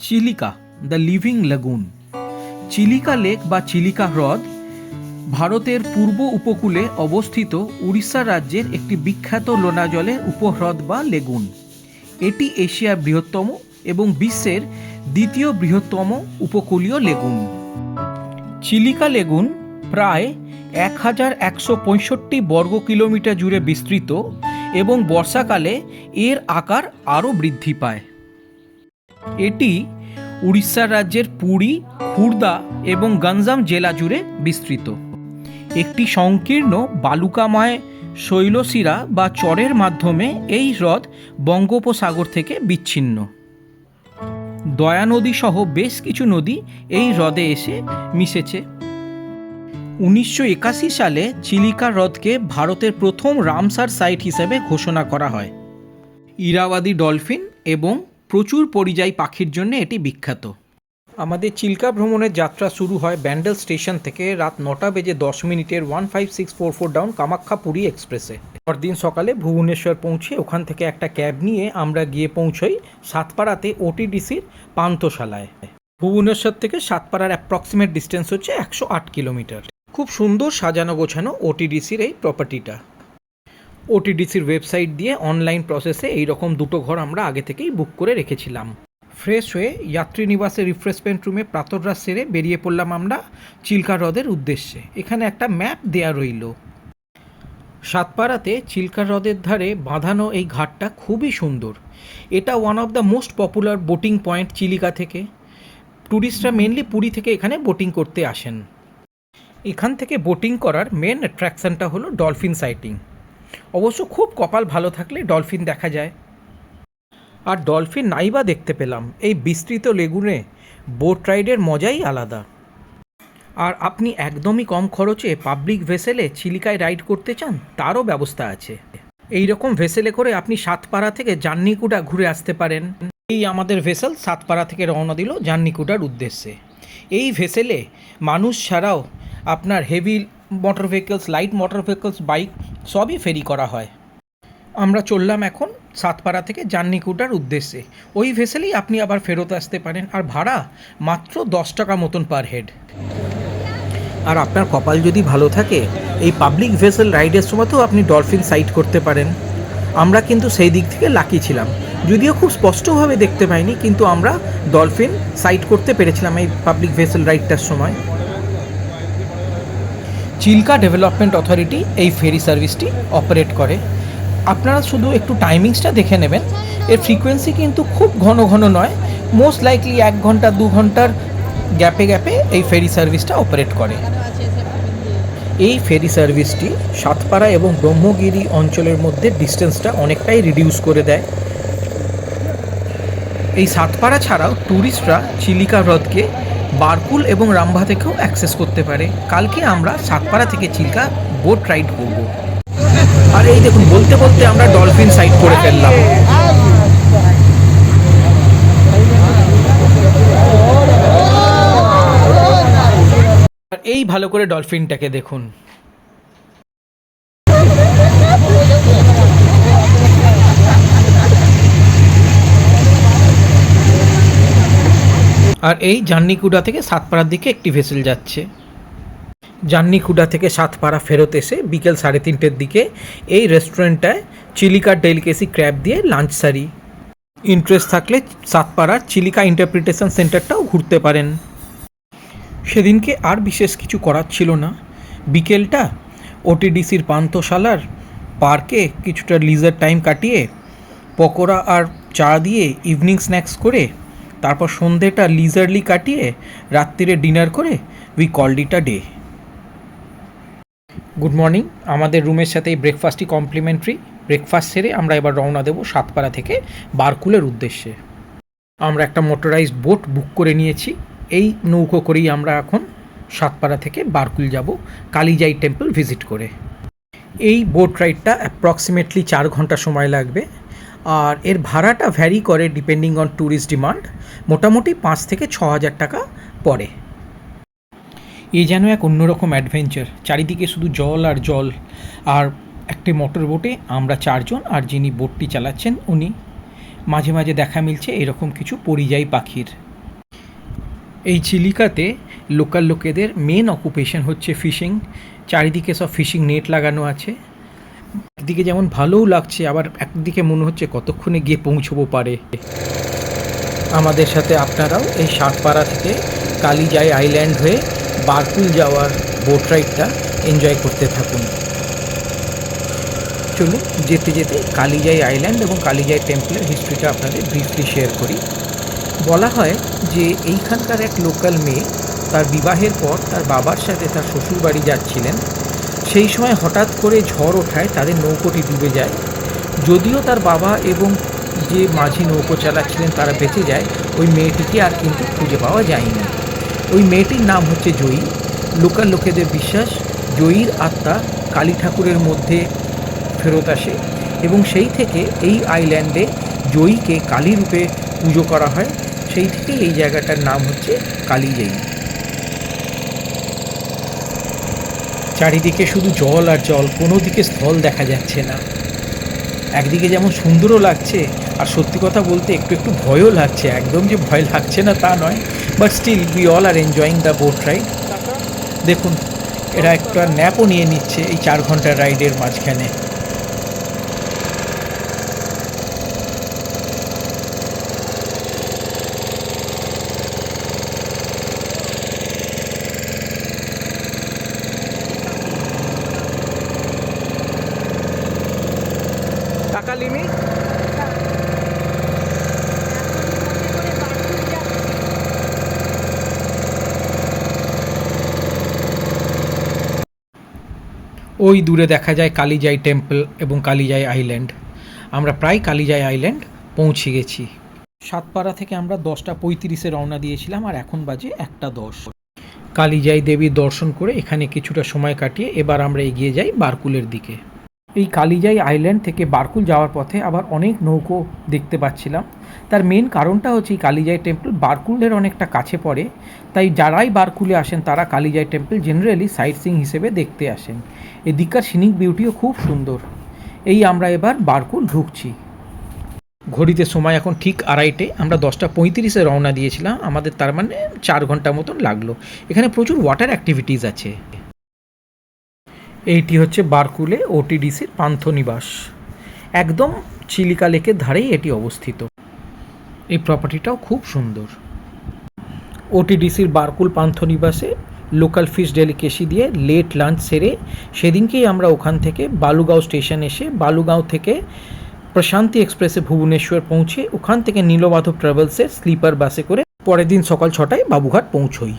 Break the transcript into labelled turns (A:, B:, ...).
A: Chilika the living lagoon. Chilika lake বা চিলিকা হ্রদ ভারতের পূর্ব উপকূলে অবস্থিত উড়িষ্যা রাজ্যের একটি বিখ্যাত নোনা জলের উপহ্রদ বা লেগুন। এটি এশিয়ার বৃহত্তম এবং বিশ্বের দ্বিতীয় বৃহত্তম উপকূলীয় লেগুন। চিলিকা লেগুন প্রায় 1165 বর্গ কিলোমিটার জুড়ে বিস্তৃত এবং বর্ষাকালে এর আকার আরও বৃদ্ধি পায়। এটি উড়িষ্যা রাজ্যের পুরী, খুর্দা এবং গঞ্জাম জেলা জুড়ে বিস্তৃত। একটি সংকীর্ণ বালুকাময় শৈলশিরা বা চরের মাধ্যমে এই হ্রদ বঙ্গোপসাগর থেকে বিচ্ছিন্ন। দয়া নদী সহ বেশ কিছু নদী এই হ্রদে এসে মিশেছে। 1981 সালে চিলিকা হ্রদকে ভারতের প্রথম রামসার সাইট হিসেবে ঘোষণা করা হয়। ইরাওয়াদি ডলফিন এবং প্রচুর পরিযায়ী পাখির জন্য এটি বিখ্যাত। আমাদের চিল্কা ভ্রমণের যাত্রা শুরু হয় ব্যান্ডেল স্টেশন থেকে রাত 9:10 15644 ডাউন কামাখ্যা পুরী এক্সপ্রেসে। পরদিন সকালে ভুবনেশ্বর পৌঁছে ওখান থেকে একটা ক্যাব নিয়ে আমরা গিয়ে পৌঁছই সাতপাড়াতে ওটিডিসির পান্থশালায়। ভুবনেশ্বর থেকে সাতপাড়ার অ্যাপ্রক্সিমেট ডিস্টেন্স হচ্ছে 108 কিলোমিটার। খুব সুন্দর সাজানো গোছানো ওটিডিসির এই প্রপার্টিটা। ওটিডিসির ওয়েবসাইট দিয়ে অনলাইন প্রসেসে এইরকম দুটো ঘর আমরা আগে থেকেই বুক করে রেখেছিলাম। ফ্রেশ হয়ে যাত্রী নিবাসের রিফ্রেশমেন্ট রুমে প্রাতরাশ সেরে বেরিয়ে পড়লাম আমরা চিল্কা হ্রদের উদ্দেশ্যে। এখানে একটা ম্যাপ দেয়া রইল। সাতপাড়াতে চিল্কা হ্রদের ধারে বাঁধানো এই ঘাটটা খুবই সুন্দর। এটা one of the most popular boating point Chilika থেকে। ট্যুরিস্টরা মেনলি পুরী থেকে এখানে বোটিং করতে আসেন। এখান থেকে বোটিং করার মেন অ্যাট্রাকশানটা হলো ডলফিন সাইটিং। অবশ্য খুব কপাল ভালো থাকলে ডলফিন দেখা যায়। আর ডলফিন নাইবা দেখতে পেলাম, এই বিস্তৃত লেগুনে বোট রাইডের মজাই আলাদা। আর আপনি একদমই কম খরচে পাবলিক ভেসেলে চিলিকায় রাইড করতে চান, তারও ব্যবস্থা আছে। এই রকম ভেসেলে করে আপনি সাতপাড়া থেকে জান্নিকুডা ঘুরে আসতে পারেন। এই আমাদের ভেসেল সাতপাড়া থেকে রওনা দিল জান্নিকুডার উদ্দেশ্যে। এই ভেসেলে মানুষ ছাড়াও আপনার heavy motor vehicles, light motor vehicles, bike সবই ফেরি করা হয়। আমরা চললাম এখন সাতপাড়া থেকে জান্নিকুডার উদ্দেশ্যে। ওই ভেসেলেই আপনি আবার ফেরত আসতে পারেন। আর ভাড়া মাত্র 10 টাকা মতন পার হেড। আর আপনার কপাল যদি ভালো থাকে এই পাবলিক ভেসেল রাইডের সময়তেও আপনি ডলফিন সাইট করতে পারেন। আমরা কিন্তু সেই দিক থেকে লাকি ছিলাম, যদিও খুব স্পষ্টভাবে দেখতে পাইনি, কিন্তু আমরা ডলফিন সাইট করতে পেরেছিলাম এই পাবলিক ভেসেল রাইডটার সময়। চিল্কা ডেভেলপমেন্ট অথরিটি এই ফেরি সার্ভিসটি অপারেট করে। আপনারা শুধু একটু টাইমিংসটা দেখে নেবেন। এর ফ্রিকোয়েন্সি কিন্তু খুব ঘন ঘন নয়, মোস্ট লাইকলি 1 ঘন্টা 2 ঘন্টার গ্যাপে গ্যাপে এই ফেরি সার্ভিসটা অপারেট করে। এই ফেরি সার্ভিসটি সাতপাড়া এবং ব্রহ্মগিরি অঞ্চলের মধ্যে ডিস্টেন্সটা অনেকটাই রিডিউস করে দেয়। এই সাতপাড়া ছাড়াও ট্যুরিস্টরা চিলিকা হ্রদকে বারকুল এবং রামভা থেকেও অ্যাক্সেস করতে পারে। কালকে আমরা সাতপাড়া থেকে চিল্কা বোট রাইড করব। আর এই দেখুন, বলতে বলতে আমরা ডলফিন সাইট করে ফেললাম। আর এই ভালো করে ডলফিনটাকে দেখুন। আর এই জান্নিকুডা থেকে সাতপাড়ার দিকে একটি ভেসেল যাচ্ছে। জান্নিকুডা থেকে সাতপাড়া ফেরত এসে বিকেল 3:30 দিকে এই রেস্টুরেন্টটায় চিলিকা ডেলিকেসি ক্র্যাব দিয়ে লাঞ্চ সারি। ইন্টারেস্ট থাকলে সাতপাড়ার চিলিকা ইন্টারপ্রিটেশন সেন্টারটাও ঘুরতে পারেন। সেদিনকে আর বিশেষ কিছু করার ছিল না। বিকেলটা ওটিডিসির পান্থশালার পার্কে কিছুটা লিজার টাইম কাটিয়ে পকোড়া আর চা দিয়ে ইভিনিং স্ন্যাক্স করে, তারপর সন্ধেটা লিজারলি কাটিয়ে রাত্রিরে ডিনার করে we called it a day. Good morning. আমাদের রুমের সাথে এই ব্রেকফাস্টই কমপ্লিমেন্টারি। ব্রেকফাস্ট সেরে আমরা এবার রওনা দেবো সাতপাড়া থেকে বারকুলের উদ্দেশ্যে। আমরা একটা মোটরাইজড বোট বুক করে নিয়েছি। এই নৌকো করেই আমরা এখন সাতপাড়া থেকে বারকুল যাব কালিজাই টেম্পল ভিজিট করে। এই বোট রাইডটা অ্যাপ্রক্সিমেটলি 4 ঘন্টা সময় লাগবে। আর এর ভাড়াটা ভ্যারি করে ডিপেন্ডিং অন ট্যুরিস্ট ডিমান্ড। মোটামুটি 5 থেকে 6 হাজার টাকা পড়ে। এই যেন এক অন্যরকম অ্যাডভেঞ্চার। চারিদিকে শুধু জল আর জল। আর একটি মোটর বোটে আমরা 4 জন, আর যিনি বোটটি চালাচ্ছেন উনি। মাঝে মাঝে দেখা মিলছে এরকম কিছু পরিযায়ী পাখির। এই চিলিকাতে লোকাল লোকেদের মেন অকুপেশন হচ্ছে ফিশিং। চারিদিকে সব ফিশিং নেট লাগানো আছে। একদিকে যেমন ভালোও লাগছে, আবার একদিকে মনে হচ্ছে কতক্ষণে গিয়ে পৌঁছবো পারে। আমাদের সাথে আপনারাও এই সাতপাড়া থেকে কালিজাই আইল্যান্ড হয়ে বারকুল যাওয়ার বোট রাইডটা এনজয় করতে থাকুন। চলুন যেতে যেতে কালিজাই আইল্যান্ড এবং কালিজাই টেম্পলের হিস্ট্রিটা আপনাদের ব্রিফলি শেয়ার করি। বলা হয় যে এইখানকার এক লোকাল মেয়ে তার বিবাহের পর তার বাবার সাথে তার শ্বশুরবাড়ি যাচ্ছিলেন। সেই সময় হঠাৎ করে ঝড় ওঠায় তাদের নৌকোটি ডুবে যায়। যদিও তার বাবা এবং যে মাঝি নৌকো চালাচ্ছিলেন তারা বেঁচে যায়, ওই মেয়েটিকে আর কিন্তু খুঁজে পাওয়া যায়নি। ওই মেয়েটির নাম হচ্ছে জয়ী। লোকাল লোকেদের বিশ্বাস জয়ীর আত্মা কালী ঠাকুরের মধ্যে ফেরত আসে এবং সেই থেকে এই আইল্যান্ডে জয়ীকে কালী রূপে পুজো করা হয়। সেই থেকেই এই জায়গাটার নাম হচ্ছে কালিজাই। চারিদিকে শুধু জল আর জল, কোনো দিকে স্থল দেখা যাচ্ছে না। একদিকে যেমন সুন্দরও লাগছে, আর সত্যি কথা বলতে একটু একটু ভয়ও লাগছে। একদম যে ভয় লাগছে না তা নয়, but still we all are enjoying the boat ride. দেখুন এরা একটা ন্যাপও নিয়ে নিচ্ছে এই 4 ঘন্টার রাইডের মাঝখানে। টাকা লিমিট ওই দূরে দেখা যায় কালিজাই টেম্পল এবং কালিজাই আইল্যান্ড। আমরা প্রায় কালিজাই আইল্যান্ড পৌঁছে গেছি। সাতপাড়া থেকে আমরা 10:35-এ রওনা দিয়েছিলাম, আর এখন বাজে 1:10। কালিজাই দেবীর দর্শন করে এখানে কিছুটা সময় কাটিয়ে এবার আমরা এগিয়ে যাই বারকুলের দিকে। এই কালিজাই আইল্যান্ড থেকে বারকুল যাওয়ার পথে আবার অনেক নৌকো দেখতে পাচ্ছিলাম। তার মেন কারণটা হচ্ছে এই কালিজাই টেম্পল বারকুলের অনেকটা কাছে পড়ে, তাই যারাই বারকুলে আসেন তারা কালিজাই টেম্পল জেনারেলি সাইট সিইং হিসেবে দেখতে আসেন। এদিককার সিনিক বিউটিও খুব সুন্দর। এই আমরা এবার বারকুল ঢুকছি। ঘড়িতে সময় এখন ঠিক 2:30। আমরা 10:35-এ রওনা দিয়েছিলাম, আমাদের তার মানে 4 ঘন্টা মতন লাগলো। এখানে প্রচুর ওয়াটার অ্যাক্টিভিটিস আছে। এইটি হচ্ছে বারকুলে ওটিডিসির পান্থনিবাস। একদম চিলিকা লেকের ধারেই এটি অবস্থিত। এই প্রপার্টিটাও খুব সুন্দর। ওটিডিসির বারকুল পান্থনিবাসে লোকাল ফিশ ডেলিকেসি দিয়ে লেট লাঞ্চ সেরে সেদিনকেই আমরা ওখান থেকে বালুগাঁও স্টেশন এসে বালুগাঁও থেকে প্রশান্তি এক্সপ্রেসে ভুবনেশ্বর পৌঁছে ওখান থেকে নীলমাধব ট্রাভেলসের স্লিপার বাসে করে পরের দিন সকাল 6টায় বাবুঘাট পৌঁছোই।